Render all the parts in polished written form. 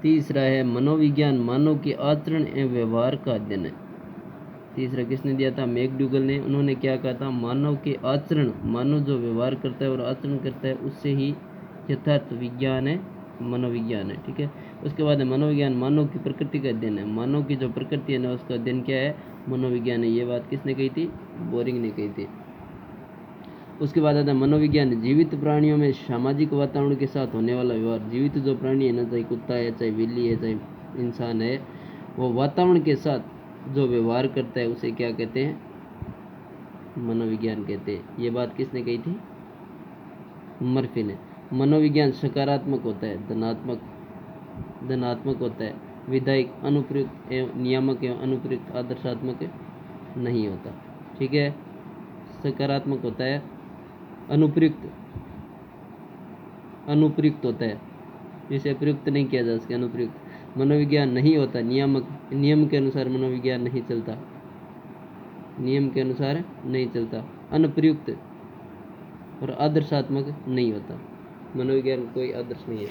तीसरा है मनोविज्ञान मानव के आचरण एवं व्यवहार का अध्ययन है। तीसरा किसने दिया था? मैकडूगल ने। उन्होंने क्या कहा था? मानव के आचरण, मानव जो व्यवहार करता है और आचरण करता है उससे ही यथार्थ विज्ञान है, मनोविज्ञान है। ठीक है। उसके बाद है मनोविज्ञान मानव की प्रकृति का अध्ययन है। मानव की जो प्रकृति है ना उसका अध्ययन क्या है? मनोविज्ञान है। ये बात किसने कही थी? बोरिंग ने कही थी। उसके बाद आता है मनोविज्ञान जीवित प्राणियों में सामाजिक वातावरण के साथ होने वाला व्यवहार। जीवित जो प्राणी है ना, चाहे कुत्ता है, चाहे बिल्ली है, चाहे इंसान है, वो वातावरण के साथ जो व्यवहार करता है उसे क्या कहते हैं? मनोविज्ञान कहते हैं। ये बात किसने कही थी? मर्फी ने। मनोविज्ञान सकारात्मक होता है, धनात्मक होता है, विधायक, अनुप्रयुक्त एवं नियामक एवं अनुप्रयुक्त, आदर्शात्मक नहीं होता। ठीक है। सकारात्मक होता है, अनुप्रयुक्त होता है, जिसे प्रयुक्त नहीं किया जा सके, अनुप्रयुक्त। मनोविज्ञान नहीं होता नियामक, नियम के अनुसार मनोविज्ञान नहीं चलता, नियम के अनुसार नहीं चलता। अनुप्रयुक्त और आदर्शात्मक नहीं होता। मनोविज्ञान कोई आदर्श नहीं है।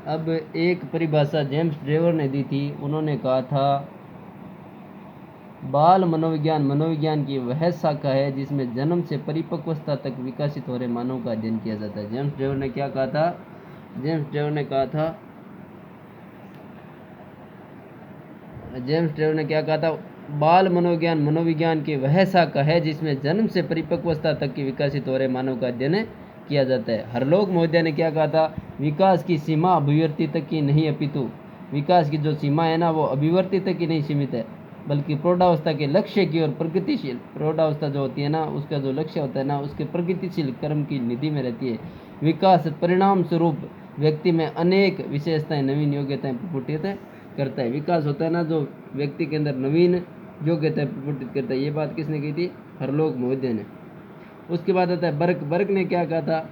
अब एक परिभाषा जेम्स ड्रेवर ने दी थी। उन्होंने कहा था बाल मनोविज्ञान मनोविज्ञान की वह शाखा है जिसमें जन्म से परिपक्वता तक विकसित हो रहे मानव का अध्ययन किया जाता है। जेम्स ड्रेवर ने क्या कहा था? जेम्स ड्रेवर ने क्या कहा था? बाल मनोविज्ञान मनोविज्ञान की वह शाखा है जिसमें जन्म से परिपक्वता तक की विकसित हो रहे मानव का अध्ययन किया जाता है। हरलोक महोदय ने क्या कहा था? विकास की सीमा अभिव्यक्ति तक की नहीं अपितु विकास की जो सीमा है ना वो अभिव्यक्ति तक की नहीं सीमित है, बल्कि प्रौढ़ावस्था के लक्ष्य की ओर प्रगतिशील, प्रौढ़ावस्था जो होती है ना उसका जो लक्ष्य होता है ना उसके प्रगतिशील कर्म की निधि में रहती है। विकास परिणाम स्वरूप व्यक्ति में अनेक विशेषताएं नवीन योग्यताएं प्रस्फुटित करता है। विकास होता है ना जो व्यक्ति के अंदर नवीन योग्यताएं प्रस्फुटित करता है। ये बात किसने कही थी? हरलोक महोदय ने। उसके बाद आता है बर्क। बर्क ने क्या कहा था?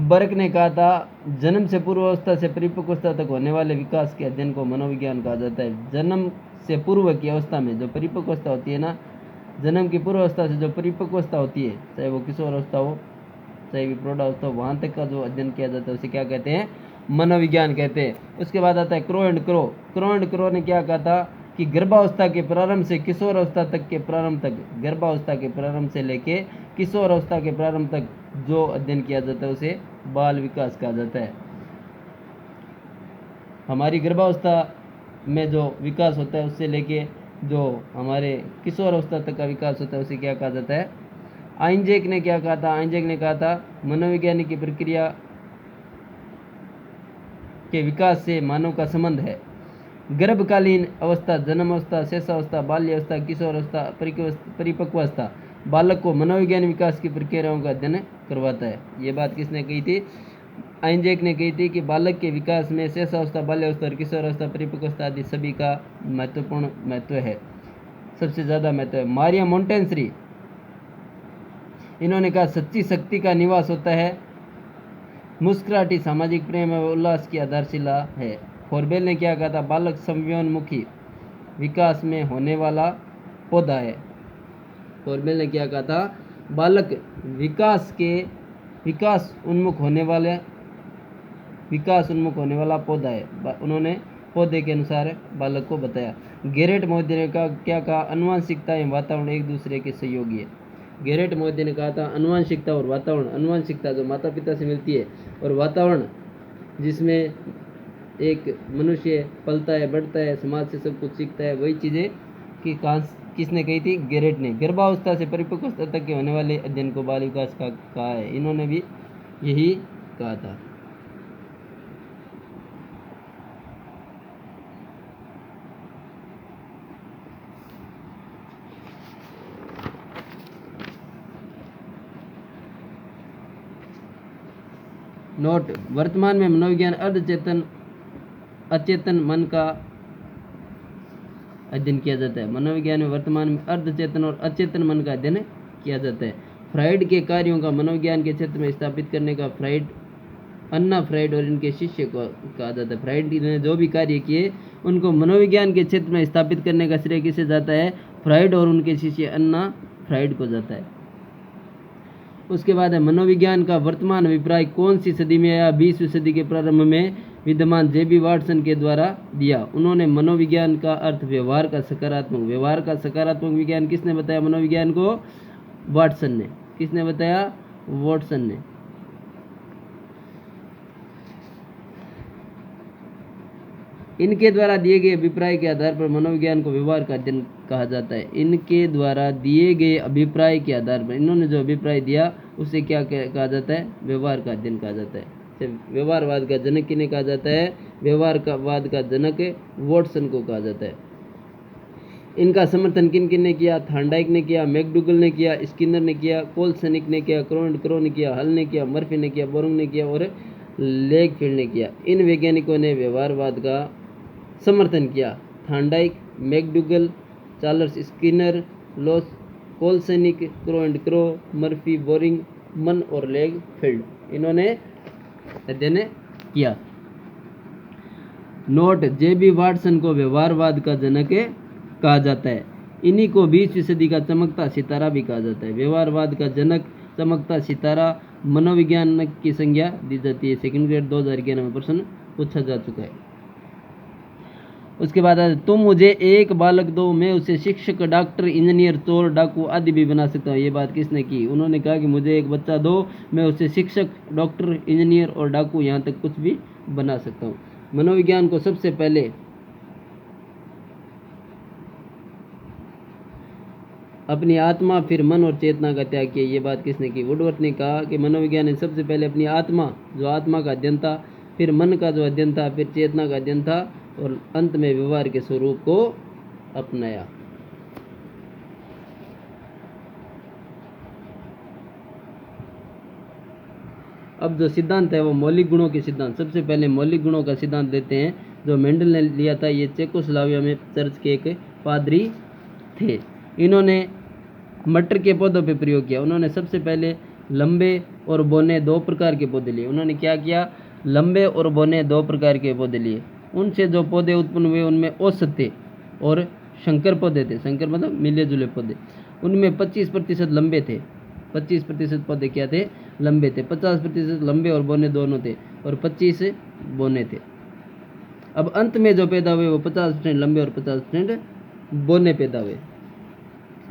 बर्क ने कहा था जन्म से पूर्वावस्था से परिपक्वता तक होने वाले विकास के अध्ययन को मनोविज्ञान कहा जाता है। जन्म से पूर्व की अवस्था में जो परिपक्वता होती है ना, जन्म की पूर्वावस्था से जो परिपक्वता होती है, चाहे वो किशोर अवस्था हो चाहे भी प्रौढ़ावस्था हो, वहां तक का जो अध्ययन किया जाता है उसे क्या कहते हैं? मनोविज्ञान कहते हैं। उसके बाद आता है crow and crow. Crow and crow ने क्या कहा था कि गर्भावस्था के प्रारंभ से किशोर अवस्था तक के प्रारंभ तक, गर्भावस्था के प्रारंभ से लेके किशोर अवस्था के प्रारंभ तक जो अध्ययन किया जाता है उसे बाल विकास कहा जाता है। हमारी गर्भावस्था में जो विकास होता है उससे लेके जो हमारे किशोर अवस्था तक का विकास होता है उसे क्या कहा जाता है? आइंजैक ने क्या कहा था? आइंजैक ने कहा था मनोवैज्ञानिक की प्रक्रिया के विकास से मानव का संबंध है। गर्भकालीन अवस्था, जन्म अवस्था, शेषावस्था, बाल्यावस्था, किशोर अवस्था, परिपक्वावस्था बालक को मनोविज्ञान विकास की प्रक्रियाओं का अध्ययन करवाता है। ये बात किसने कही थी? आइंजैक ने कही थी कि बालक के विकास में शेषावस्था, बाल्यावस्था और किशोर अवस्था, परिपक्वावस्था आदि सभी का महत्वपूर्ण महत्व है, सबसे ज्यादा महत्व है। मारिया मोंटेसरी इन्होंने कहा सच्ची शक्ति का निवास होता है, मुस्कुराहटी सामाजिक प्रेम और उल्लास की आधारशिला है। फोरबेल ने क्या कहा था? बालक संवयनमुखी विकास में होने वाला पौधा है। फोरबेल ने क्या कहा था? बालक विकास उन्मुख होने वाला पौधा है। उन्होंने पौधे के अनुसार बालक को बताया। गेरेट महोदय ने क्या कहा? अनुवांशिकता एवं वातावरण एक दूसरे के सहयोगी है। गेरेट महोदय ने कहा था अनुवांशिकता और वातावरण, अनुवांशिकता जो माता पिता से मिलती है और वातावरण जिसमें एक मनुष्य पलता है, बढ़ता है, समाज से सब कुछ सीखता है, वही चीज़ें किसने कही थी? गेरेट ने। गर्भावस्था से परिपक्वता तक के होने वाले अध्ययन को बाल विकास का कहा है। इन्होंने भी यही कहा था। नोट: वर्तमान में मनोविज्ञान अर्धचेतन अचेतन मन का अध्ययन किया जाता है। मनोविज्ञान में वर्तमान में अर्धचेतन और अचेतन मन का अध्ययन किया जाता है। फ्राइड के कार्यों का मनोविज्ञान के क्षेत्र में स्थापित करने का फ्राइड, अन्ना फ्राइड और इनके शिष्य को कहा जाता है। फ्राइड ने जो भी कार्य किए उनको मनोविज्ञान के क्षेत्र में स्थापित करने का श्रेय किसे जाता है? फ्राइड और उनके शिष्य अन्ना फ्राइड को जाता है। उसके बाद है मनोविज्ञान का वर्तमान अभिप्राय कौन सी सदी में या 20वीं सदी के प्रारंभ में विद्यमान जेबी वाटसन के द्वारा दिया। उन्होंने मनोविज्ञान का अर्थ व्यवहार का सकारात्मक विज्ञान किसने बताया मनोविज्ञान को? वाटसन ने। किसने बताया? वाटसन ने। इनके द्वारा दिए गए अभिप्राय के आधार पर मनोविज्ञान को व्यवहार का अध्ययन कहा जाता है। इनके द्वारा दिए गए अभिप्राय के आधार पर, इन्होंने जो अभिप्राय दिया उसे क्या कहा जाता है? व्यवहार का अध्ययन कहा जाता है। व्यवहारवाद का जनक किन्हें कहा जाता है? व्यवहारवाद का जनक वाटसन को कहा जाता है। इनका समर्थन किन किन ने किया? थार्नडाइक ने किया, मैकडूगल ने किया, स्किनर ने किया, कोलसनिक ने किया, क्रो ने किया, हल ने किया, मर्फी ने किया, बोरंग ने किया और लेगफील्ड ने किया। इन वैज्ञानिकों ने व्यवहारवाद का समर्थन किया। थार्नडाइक, मैकडूगल, चार्ल्स स्किनर, लॉस Kolesnik, Crow, Murphy, Boring, Munn और लेगफील्ड, इन्होंने अध्ययन किया। नोट: जेबी वाटसन को व्यवहारवाद का जनक कहा जाता है। इन्हीं को 20वीं सदी का चमकता सितारा भी कहा जाता है। व्यवहारवाद का जनक, चमकता सितारा, मनोविज्ञान की संज्ञा दी जाती है। सेकंड ग्रेड 2011 में प्रश्न पूछा जा चुका है। उसके बाद तुम मुझे एक बालक दो, मैं उसे शिक्षक, डॉक्टर, इंजीनियर, चोर, डाकू आदि भी बना सकता हूँ। ये बात किसने की? उन्होंने कहा कि मुझे एक बच्चा दो, मैं उसे शिक्षक, डॉक्टर, इंजीनियर और डाकू, यहाँ तक कुछ भी बना सकता हूँ। मनोविज्ञान को सबसे पहले अपनी आत्मा, फिर मन और चेतना का त्याग किया। ये बात किसने की? वुडवर्थ ने कहा कि मनोविज्ञान ने सबसे पहले अपनी आत्मा, जो आत्मा का अध्ययन था, फिर मन का जो अध्ययन था, फिर चेतना का अध्ययन था और अंत में व्यवहार के स्वरूप को अपनाया। अब जो सिद्धांत है वो मौलिक गुणों के सिद्धांत। सबसे पहले मौलिक गुणों का सिद्धांत देते हैं जो मेंडल ने लिया था। ये चेकोस्लोवाकिया में चर्च के एक पादरी थे। इन्होंने मटर के पौधों पे प्रयोग किया। उन्होंने सबसे पहले लंबे और बोने दो प्रकार के पौधे लिए। उन्होंने क्या किया? लंबे और बोने दो प्रकार के पौधे लिए। उनसे जो पौधे उत्पन्न हुए उनमें औसत थे और शंकर पौधे थे। शंकर मतलब मिले जुले पौधे। उनमें 25% लंबे थे। 25% पौधे क्या थे? लंबे थे। 50% लंबे और बोने दोनों थे और 25 बोने थे। अब अंत में जो पैदा हुए वो 50% लंबे और 50% बोने पैदा हुए।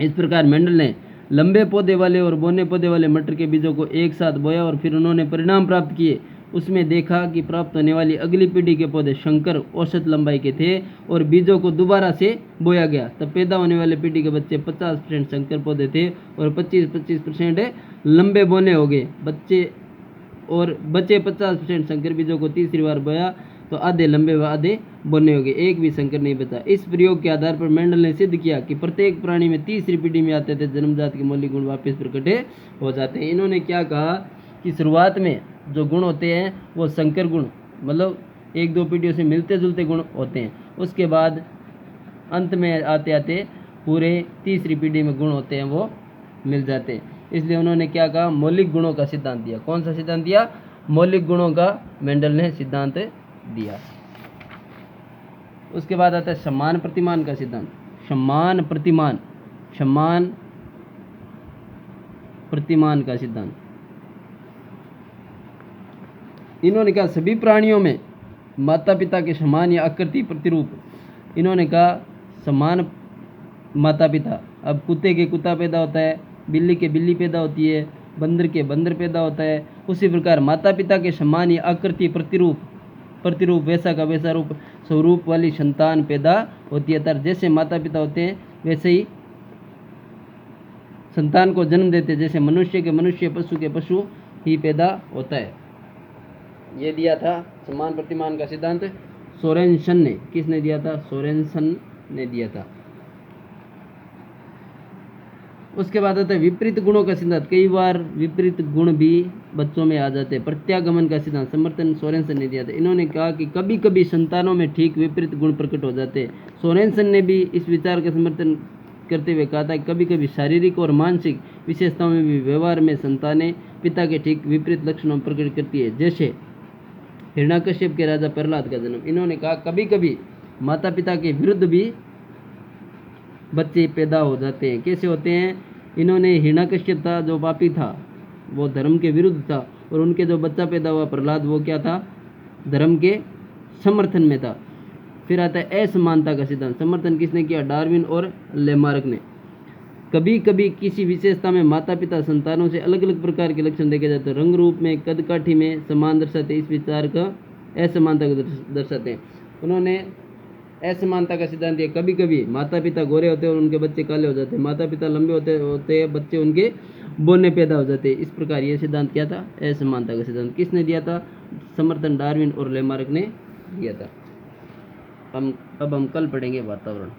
इस प्रकार मेंडल ने लंबे पौधे वाले और बोने पौधे वाले मटर के बीजों को एक साथ बोया और फिर उन्होंने परिणाम प्राप्त किए। उसमें देखा कि प्राप्त होने वाली अगली पीढ़ी के पौधे शंकर औसत लंबाई के थे और बीजों को दोबारा से बोया गया। तब पैदा होने वाले पीढ़ी के बच्चे 50% शंकर पौधे थे और 25% लंबे बोने हो गए। बचे 50% शंकर बीजों को तीसरी बार बोया तो आधे लंबे व आधे बोने हो गए। एक भी शंकर नहीं बचा। इस प्रयोग के आधार पर मेंडल ने सिद्ध किया कि प्रत्येक प्राणी में तीसरी पीढ़ी में आते थे जन्मजात के मौलिक गुण वापस प्रकट हो जाते हैं। इन्होंने क्या कहा कि शुरुआत में जो गुण होते हैं वो संकर गुण, मतलब एक दो पीढ़ियों से मिलते जुलते गुण होते हैं। उसके बाद अंत में आते आते पूरे तीसरी पीढ़ी में गुण होते हैं वो मिल जाते हैं। इसलिए उन्होंने क्या कहा? मौलिक गुणों का सिद्धांत दिया। कौन सा सिद्धांत दिया? मौलिक गुणों का मेंडल ने सिद्धांत दिया। उसके बाद आता है समान प्रतिमान का सिद्धांत। समान प्रतिमान का सिद्धांत। इन्होंने कहा सभी प्राणियों में माता पिता के समान या आकृति प्रतिरूप। इन्होंने कहा समान माता पिता। अब कुत्ते के कुत्ता पैदा होता है, बिल्ली के बिल्ली पैदा होती है, बंदर के बंदर पैदा होता है। उसी प्रकार माता पिता के समान या आकृति प्रतिरूप वैसा का वैसा रूप स्वरूप वाली संतान पैदा होती है। अर्थात जैसे माता पिता होते हैं वैसे ही संतान को जन्म देते। जैसे मनुष्य के मनुष्य, पशु के पशु ही पैदा होता है। ये दिया था समान प्रतिमान का सिद्धांत सोरेनसन ने। किसने दिया था? सोरेनसन ने दिया था। उसके बाद आता है विपरीत गुणों का सिद्धांत। कई बार विपरीत गुण भी बच्चों में आ जाते हैं। प्रत्यागमन का सिद्धांत समर्थन सोरेनसन ने दिया था। इन्होंने कहा कि कभी कभी संतानों में ठीक विपरीत गुण प्रकट हो जाते हैं। सोरेनसन ने भी इस विचार का समर्थन करते हुए कहा था कि कभी कभी शारीरिक और मानसिक विशेषताओं में भी व्यवहार में संतानें पिता के ठीक विपरीत लक्षणों प्रकट करती है। जैसे हिरण्यकश्यप के राजा प्रहलाद का जन्म। इन्होंने कहा कभी कभी माता पिता के विरुद्ध भी बच्चे पैदा हो जाते हैं। कैसे होते हैं? इन्होंने हिरण्यकश्यप था जो पापी था, वो धर्म के विरुद्ध था, और उनके जो बच्चा पैदा हुआ प्रहलाद वो क्या था? धर्म के समर्थन में था। फिर आता है असमानता का सिद्धांत। समर्थन किसने किया? डार्विन और लेमार्क ने। कभी कभी किसी विशेषता में माता पिता संतानों से अलग अलग प्रकार के लक्षण देखे जाते हैं। रंग रूप में, कद काठी में समान दर्शाते, इस विचार का असमानता को दर्शाते हैं। उन्होंने असमानता का सिद्धांत दिया। कभी कभी माता पिता गोरे होते हैं और उनके बच्चे काले हो जाते हैं, माता पिता लंबे होते हैं, बच्चे उनके बोने पैदा हो जाते हैं। इस प्रकार ये सिद्धांत क्या था? असमानता का सिद्धांत। किसने दिया था? समर्थन डार्विन और लेमार्क ने दिया था। अब हम कल पढ़ेंगे वातावरण।